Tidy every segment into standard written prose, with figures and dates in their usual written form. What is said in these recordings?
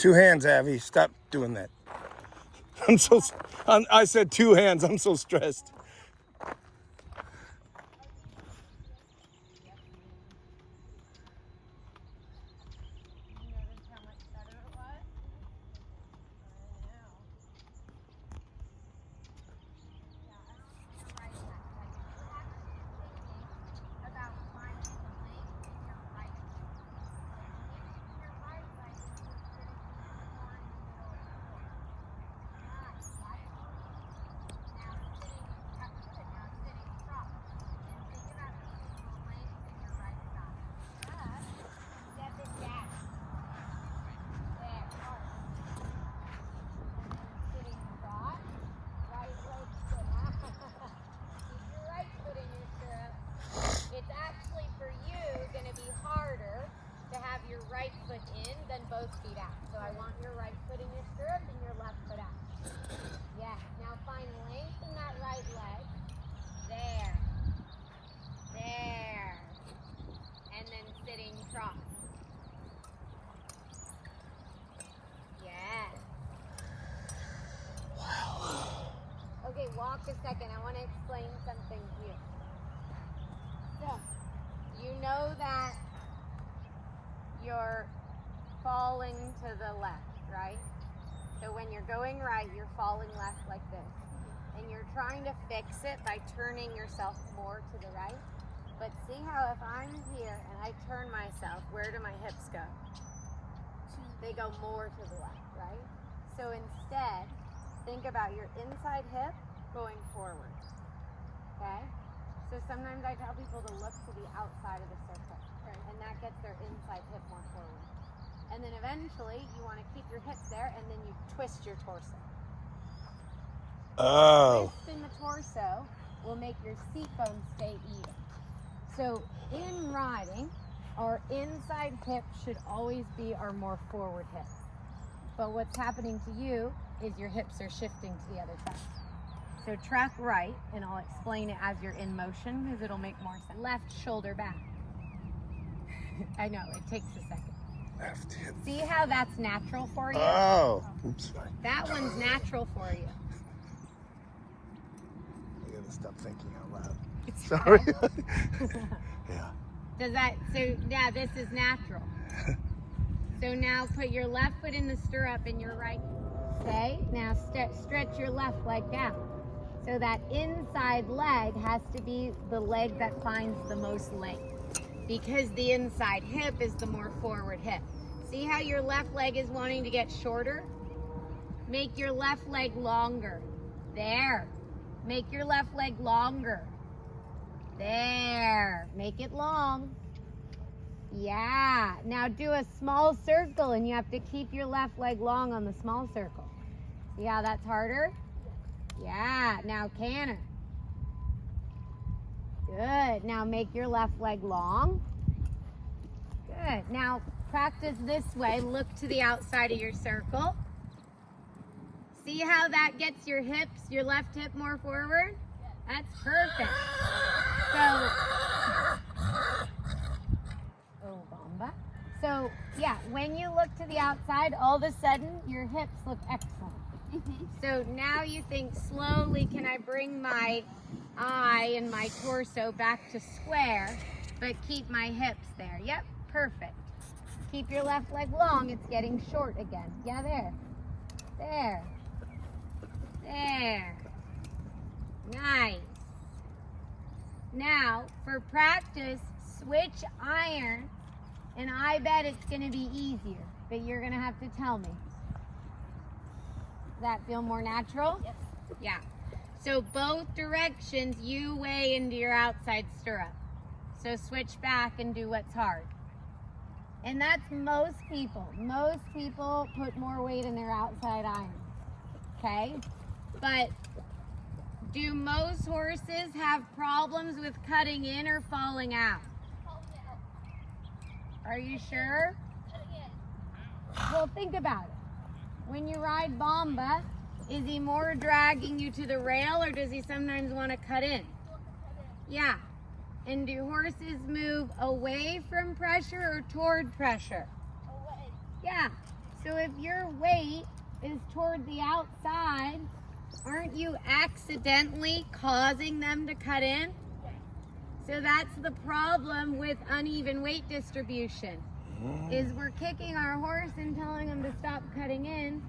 2 hands, Avi. Stop doing that. I said 2 hands. I'm so stressed. Notice how much better it was? I know. Yeah, I want your right leg. Like if you're actually thinking about finding the length in your right leg. Like if your right leg is just going to be more in the middle of the floor. Nice, right? Now sitting, good. Now sitting strong. And think about keeping the length in your right side. Up, step it down. There, hard. And then sitting cross, right leg foot out. Keep your right foot in your stirrup. It's actually for you going to be harder to have your right foot in than both feet out. So I want your right foot in your stirrup and your left foot out. Yeah, now find length in that right leg. There. There. And then sitting cross. Yeah. Okay, walk a second. I want to explain something to you. So, you know that you're falling to the left, right? So when you're going right, you're falling left like this. And you're trying to fix it by turning yourself more to the right. But see how if I'm here and I turn myself, where do my hips go? They go more to the left, right? So instead, think about your inside hip going forward, okay? So sometimes I tell people to look to the outside of the circle, and that gets their inside hip more forward. And then eventually, you want to keep your hips there, and then you twist your torso. Oh. Twist in the torso will make your seat bones stay even. So in riding, our inside hip should always be our more forward hip. But what's happening to you is your hips are shifting to the other side. So track right, and I'll explain it as you're in motion because it'll make more sense. Left shoulder back. I know, it takes a second. Left hip. See how that's natural for you? Oh. Oops, sorry. That one's natural for you. I gotta stop thinking out loud. It's Sorry. okay. Yeah. Does that, so yeah, this is natural. So now put your left foot in the stirrup and your right. Okay, now stretch your left leg down. So that inside leg has to be the leg that finds the most length because the inside hip is the more forward hip. See how your left leg is wanting to get shorter? Make your left leg longer. There. Make your left leg longer. There. Make it long. Yeah. Now do a small circle and you have to keep your left leg long on the small circle. See how that's harder? Yeah. Now canter. Good. Now make your left leg long. Good. Now practice this way. Look to the outside of your circle. See how that gets your hips, your left hip more forward? That's perfect. So, oh, Bomba. So, yeah, when you look to the outside, all of a sudden, your hips look excellent. So now you think, slowly, can I bring my eye and my torso back to square, but keep my hips there? Yep, perfect. Keep your left leg long. It's getting short again. Yeah, there. There. There. Nice. Now, for practice, switch irons, and I bet it's going to be easier, but you're going to have to tell me. Does that feel more natural? Yes. Yeah. So both directions, you weigh into your outside stirrup. So switch back and do what's hard. And that's most people. Most people put more weight in their outside iron. Okay? But do most horses have problems with cutting in or falling out? Are you sure? Well, think about it. When you ride Bomba, is he more dragging you to the rail or does he sometimes want to cut in? Yeah. And do horses move away from pressure or toward pressure? Away. Yeah. So if your weight is toward the outside, aren't you accidentally causing them to cut in? So that's the problem with uneven weight distribution, is we're kicking our horse and telling them to stop cutting in,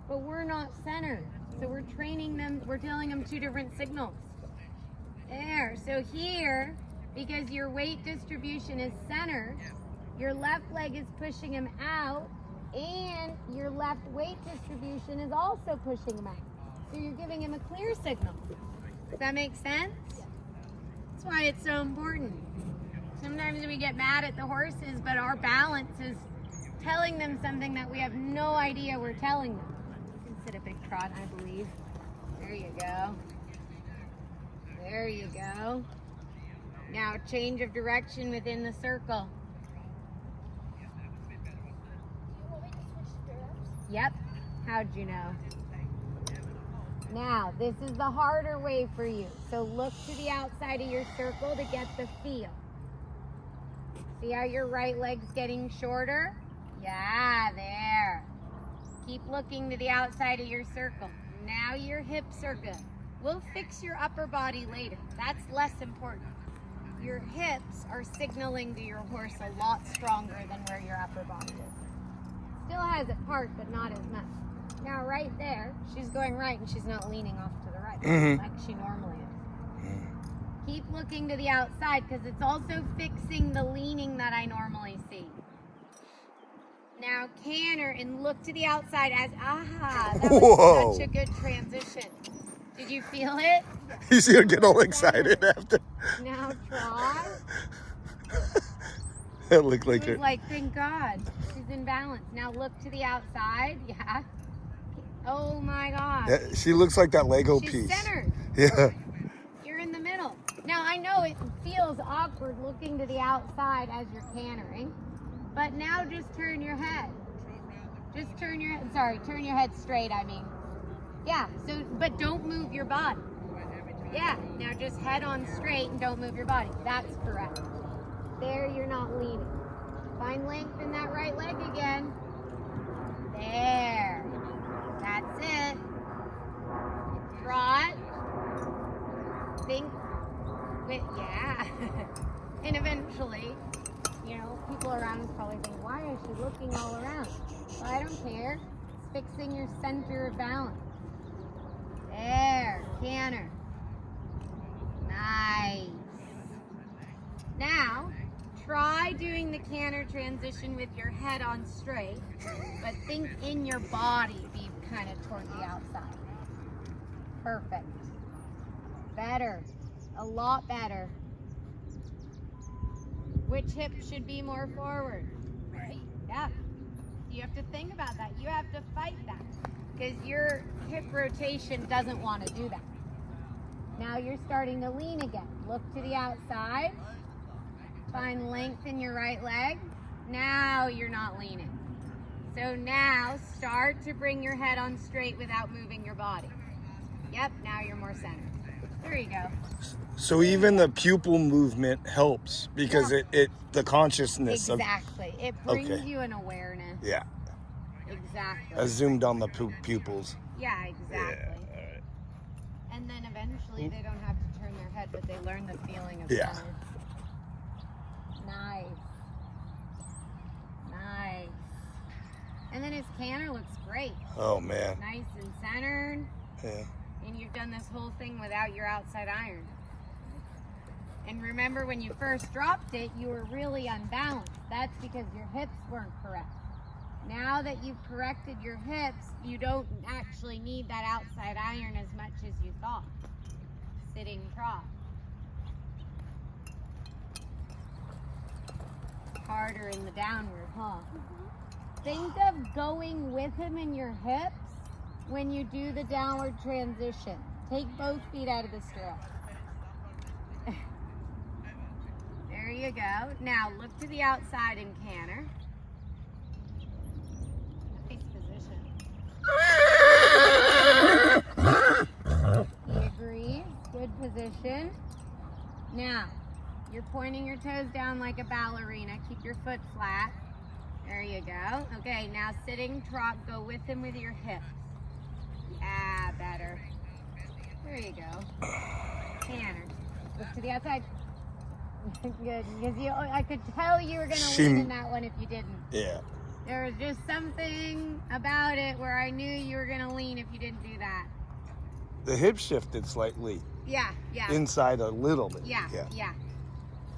but we're not centered. So we're training them, we're telling them two different signals. There, so here, because your weight distribution is centered, your left leg is pushing him out, and your left weight distribution is also pushing him out. So you're giving him a clear signal. Does that make sense? That's why it's so important. Sometimes we get mad at the horses, but our balance is telling them something that we have no idea we're telling them. You can sit a big trot, I believe. There you go. There you go. Now change of direction within the circle. Yep. How'd you know? Now, this is the harder way for you. So look to the outside of your circle to get the feel. See how your right leg's getting shorter? Yeah, there. Keep looking to the outside of your circle. Now your hips are good. We'll fix your upper body later. That's less important. Your hips are signaling to your horse a lot stronger than where your upper body is. Still has it parked, but not as much. Now right there, she's going right and she's not leaning off to the right like she normally is. Keep looking to the outside because it's also fixing the leaning that I normally see. Now canter and look to the outside as, that was such a good transition. Did you feel it? You see her get all excited after. Now trot. That looked like She was her. like, thank God, she's in balance. Now look to the outside, yeah. Oh my God. Yeah, she looks like that Lego She's piece. centered. Yeah. You're in the middle. Now I know it feels awkward looking to the outside as you're cantering, but now just turn your head. Just turn your head straight, I mean. Yeah, so, but don't move your body. Yeah, now just head on straight and don't move your body. That's correct. There, you're not leaning. Find length in that right leg again. There. That's it. Trot. Think. Yeah. And eventually, people around us probably think, why is she looking all around? Well, I don't care. It's fixing your center of balance. There. Canter. Nice. Now, try doing the canter transition with your head on straight, but think in your body be kind of toward the outside. Perfect. Better. A lot better. Which hip should be more forward? Right. Yeah. You have to think about that. You have to fight that because your hip rotation doesn't want to do that. Now you're starting to lean again. Look to the outside. Find length in your right leg. Now you're not leaning. So now start to bring your head on straight without moving your body. Yep, now you're more centered. There you go. So even the pupil movement helps because it the consciousness Exactly. It brings Okay. you an awareness. Yeah. Exactly. I zoomed on the pupils. Yeah, exactly. Alright. And then eventually they don't have to turn their head, but they learn the feeling of Yeah. center. Nice. Nice. And then his canter looks great. Oh man. Nice and centered. Yeah. And you've done this whole thing without your outside iron. And remember when you first dropped it, you were really unbalanced. That's because your hips weren't correct. Now that you've corrected your hips, you don't actually need that outside iron as much as you thought. Sitting trot. Harder in the downward, huh? Think of going with him in your hips when you do the downward transition. Take both feet out of the stirrup. There you go. Now look to the outside and canter. Nice position. He agrees. Good position. Now, you're pointing your toes down like a ballerina. Keep your foot flat. There you go. Okay, now sitting trot, go with him with your hips. Yeah, better. There you go. Tanner, look to the outside. Good, because I could tell you were going to lean in that one if you didn't. Yeah. There was just something about it where I knew you were going to lean if you didn't do that. The hip shifted slightly. Yeah. Inside a little bit. Yeah.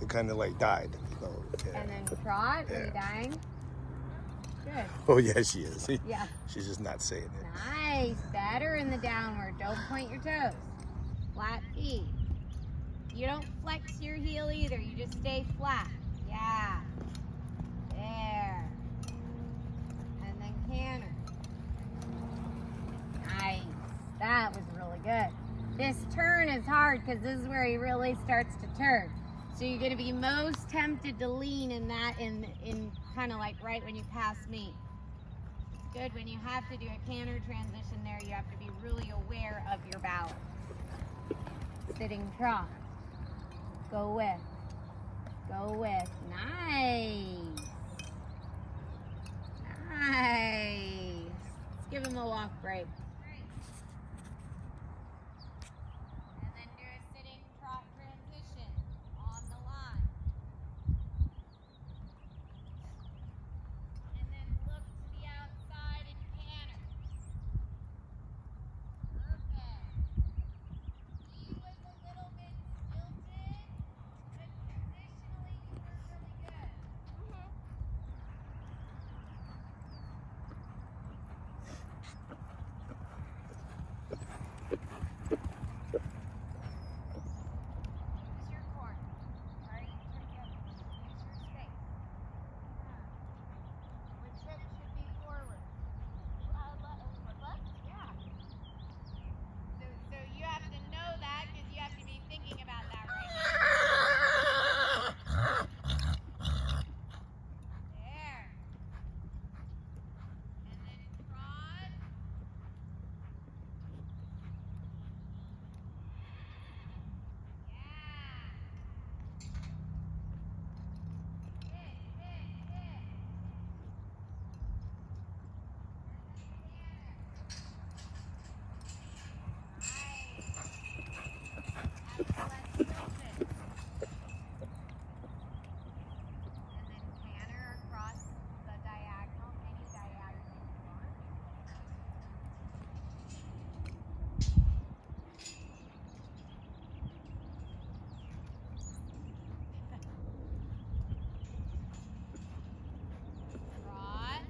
It kind of like died. So, yeah. And then trot, are you dying? Good. Oh, yeah, she is. Yeah. She's just not saying it. Nice. Better in the downward. Don't point your toes. Flat feet. You don't flex your heel either. You just stay flat. Yeah. There. And then canter. Nice. That was really good. This turn is hard because this is where he really starts to turn. So you're going to be most tempted to lean in that in kind of like right when you pass me. It's good when you have to do a canter transition there. You have to be really aware of your balance. Sitting trot. Go with. Go with. Nice. Nice. Let's give him a walk break. And then do a sitting trot transition on the line. And then look to the outside and canter. Perfect. He was a little bit stilted, but positionally you were really good. Use your corner. Alright, use your space. Which hip should be forward? Left? Yeah. So you have to know that because you have to be thinking about that right now. There. And then trot. Yeah. Hit. And then canter across the diagonal, any diagonal you want. Trot.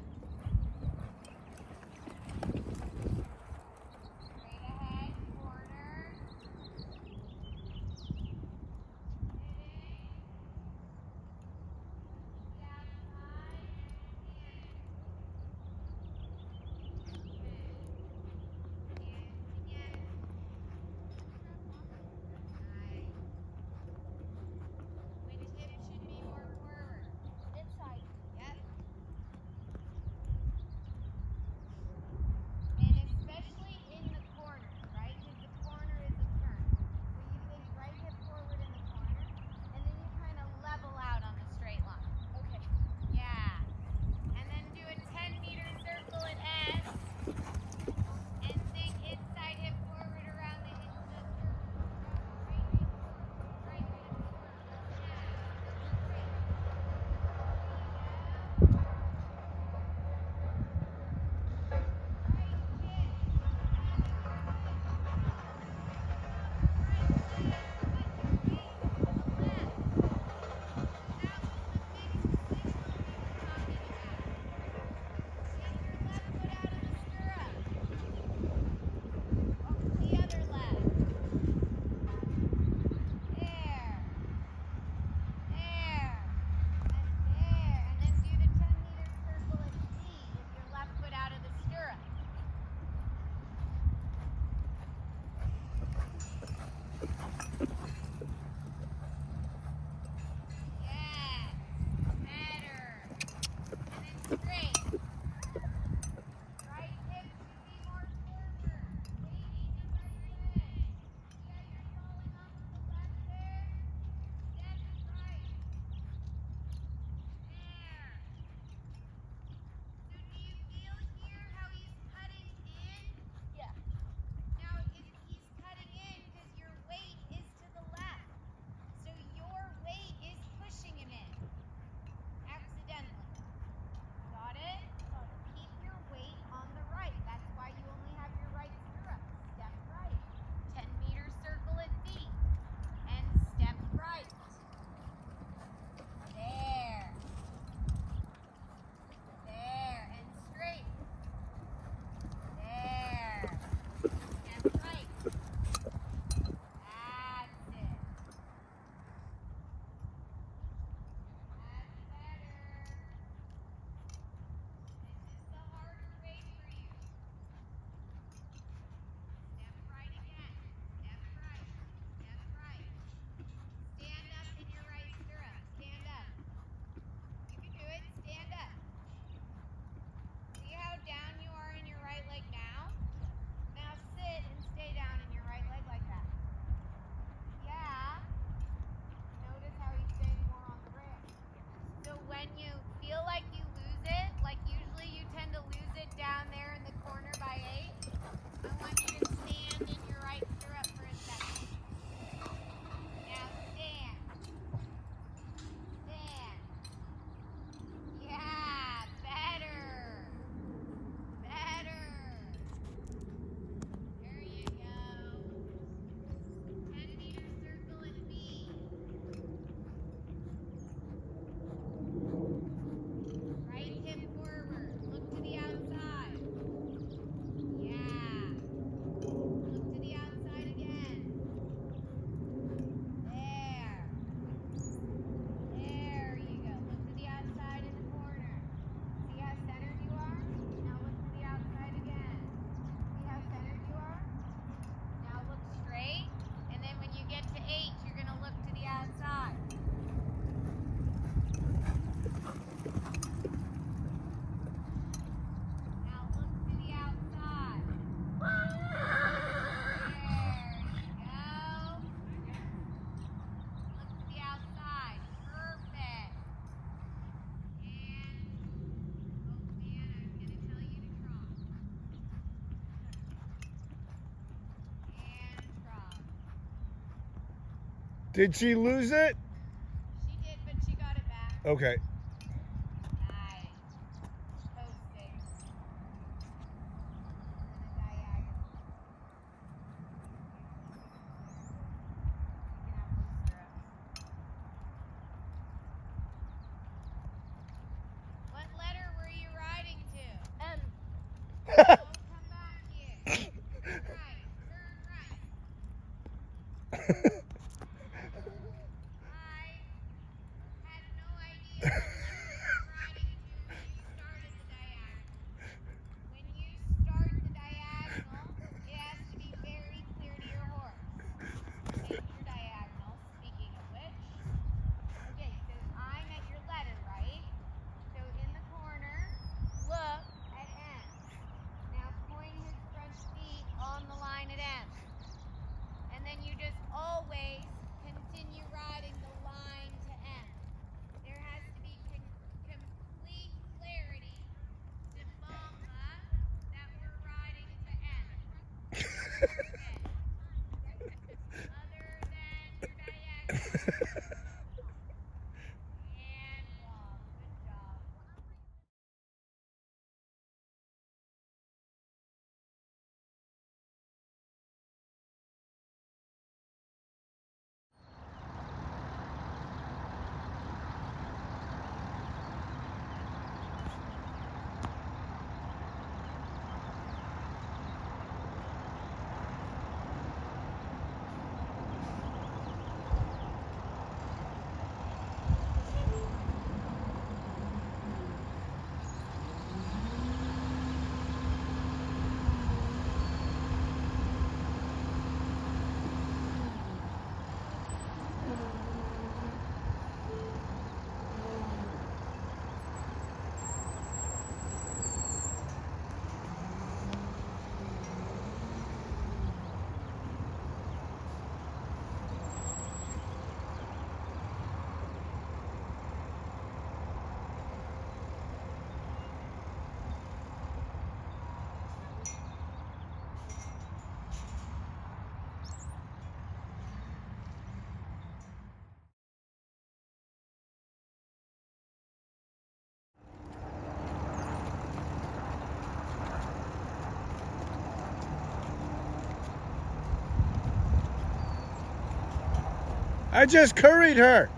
Straight ahead, corner. Sitting. The outside and canter. And together. Nice. Which hip should be more forward? This side. Yep. And especially in the corner, right? Because the corner is a turn. So you think right hip forward in the corner, and then you kind of level out on the straight line. Okay. Yeah. And then do a 10-meter circle at S, and think inside hip forward around the circle. Right hip forward. Yeah. Great. There you go. Great. Right hip should be more forward. Facing the right leg. See how you're falling off to the left there? Step right. There. Did she lose it? She did, but she got it back. Okay. Nice. Coasting. And a diagonal. You can have loose stirrups. What letter were you riding to? M. Oh, come back here. Turn right. Turn right. I had no idea what letter you were riding to when you started the diagonal. When you start the diagonal, it has to be very clear to your horse. Change your diagonal, speaking of which. Okay, so I'm at your letter, right? So in the corner, look at M. Now point his front feet on the line at M. And then you just always continue riding the line to M. There has to be complete clarity to Bomba that we're riding to M. Okay. Other than your diagonal. And Bob, good job. I just curried her.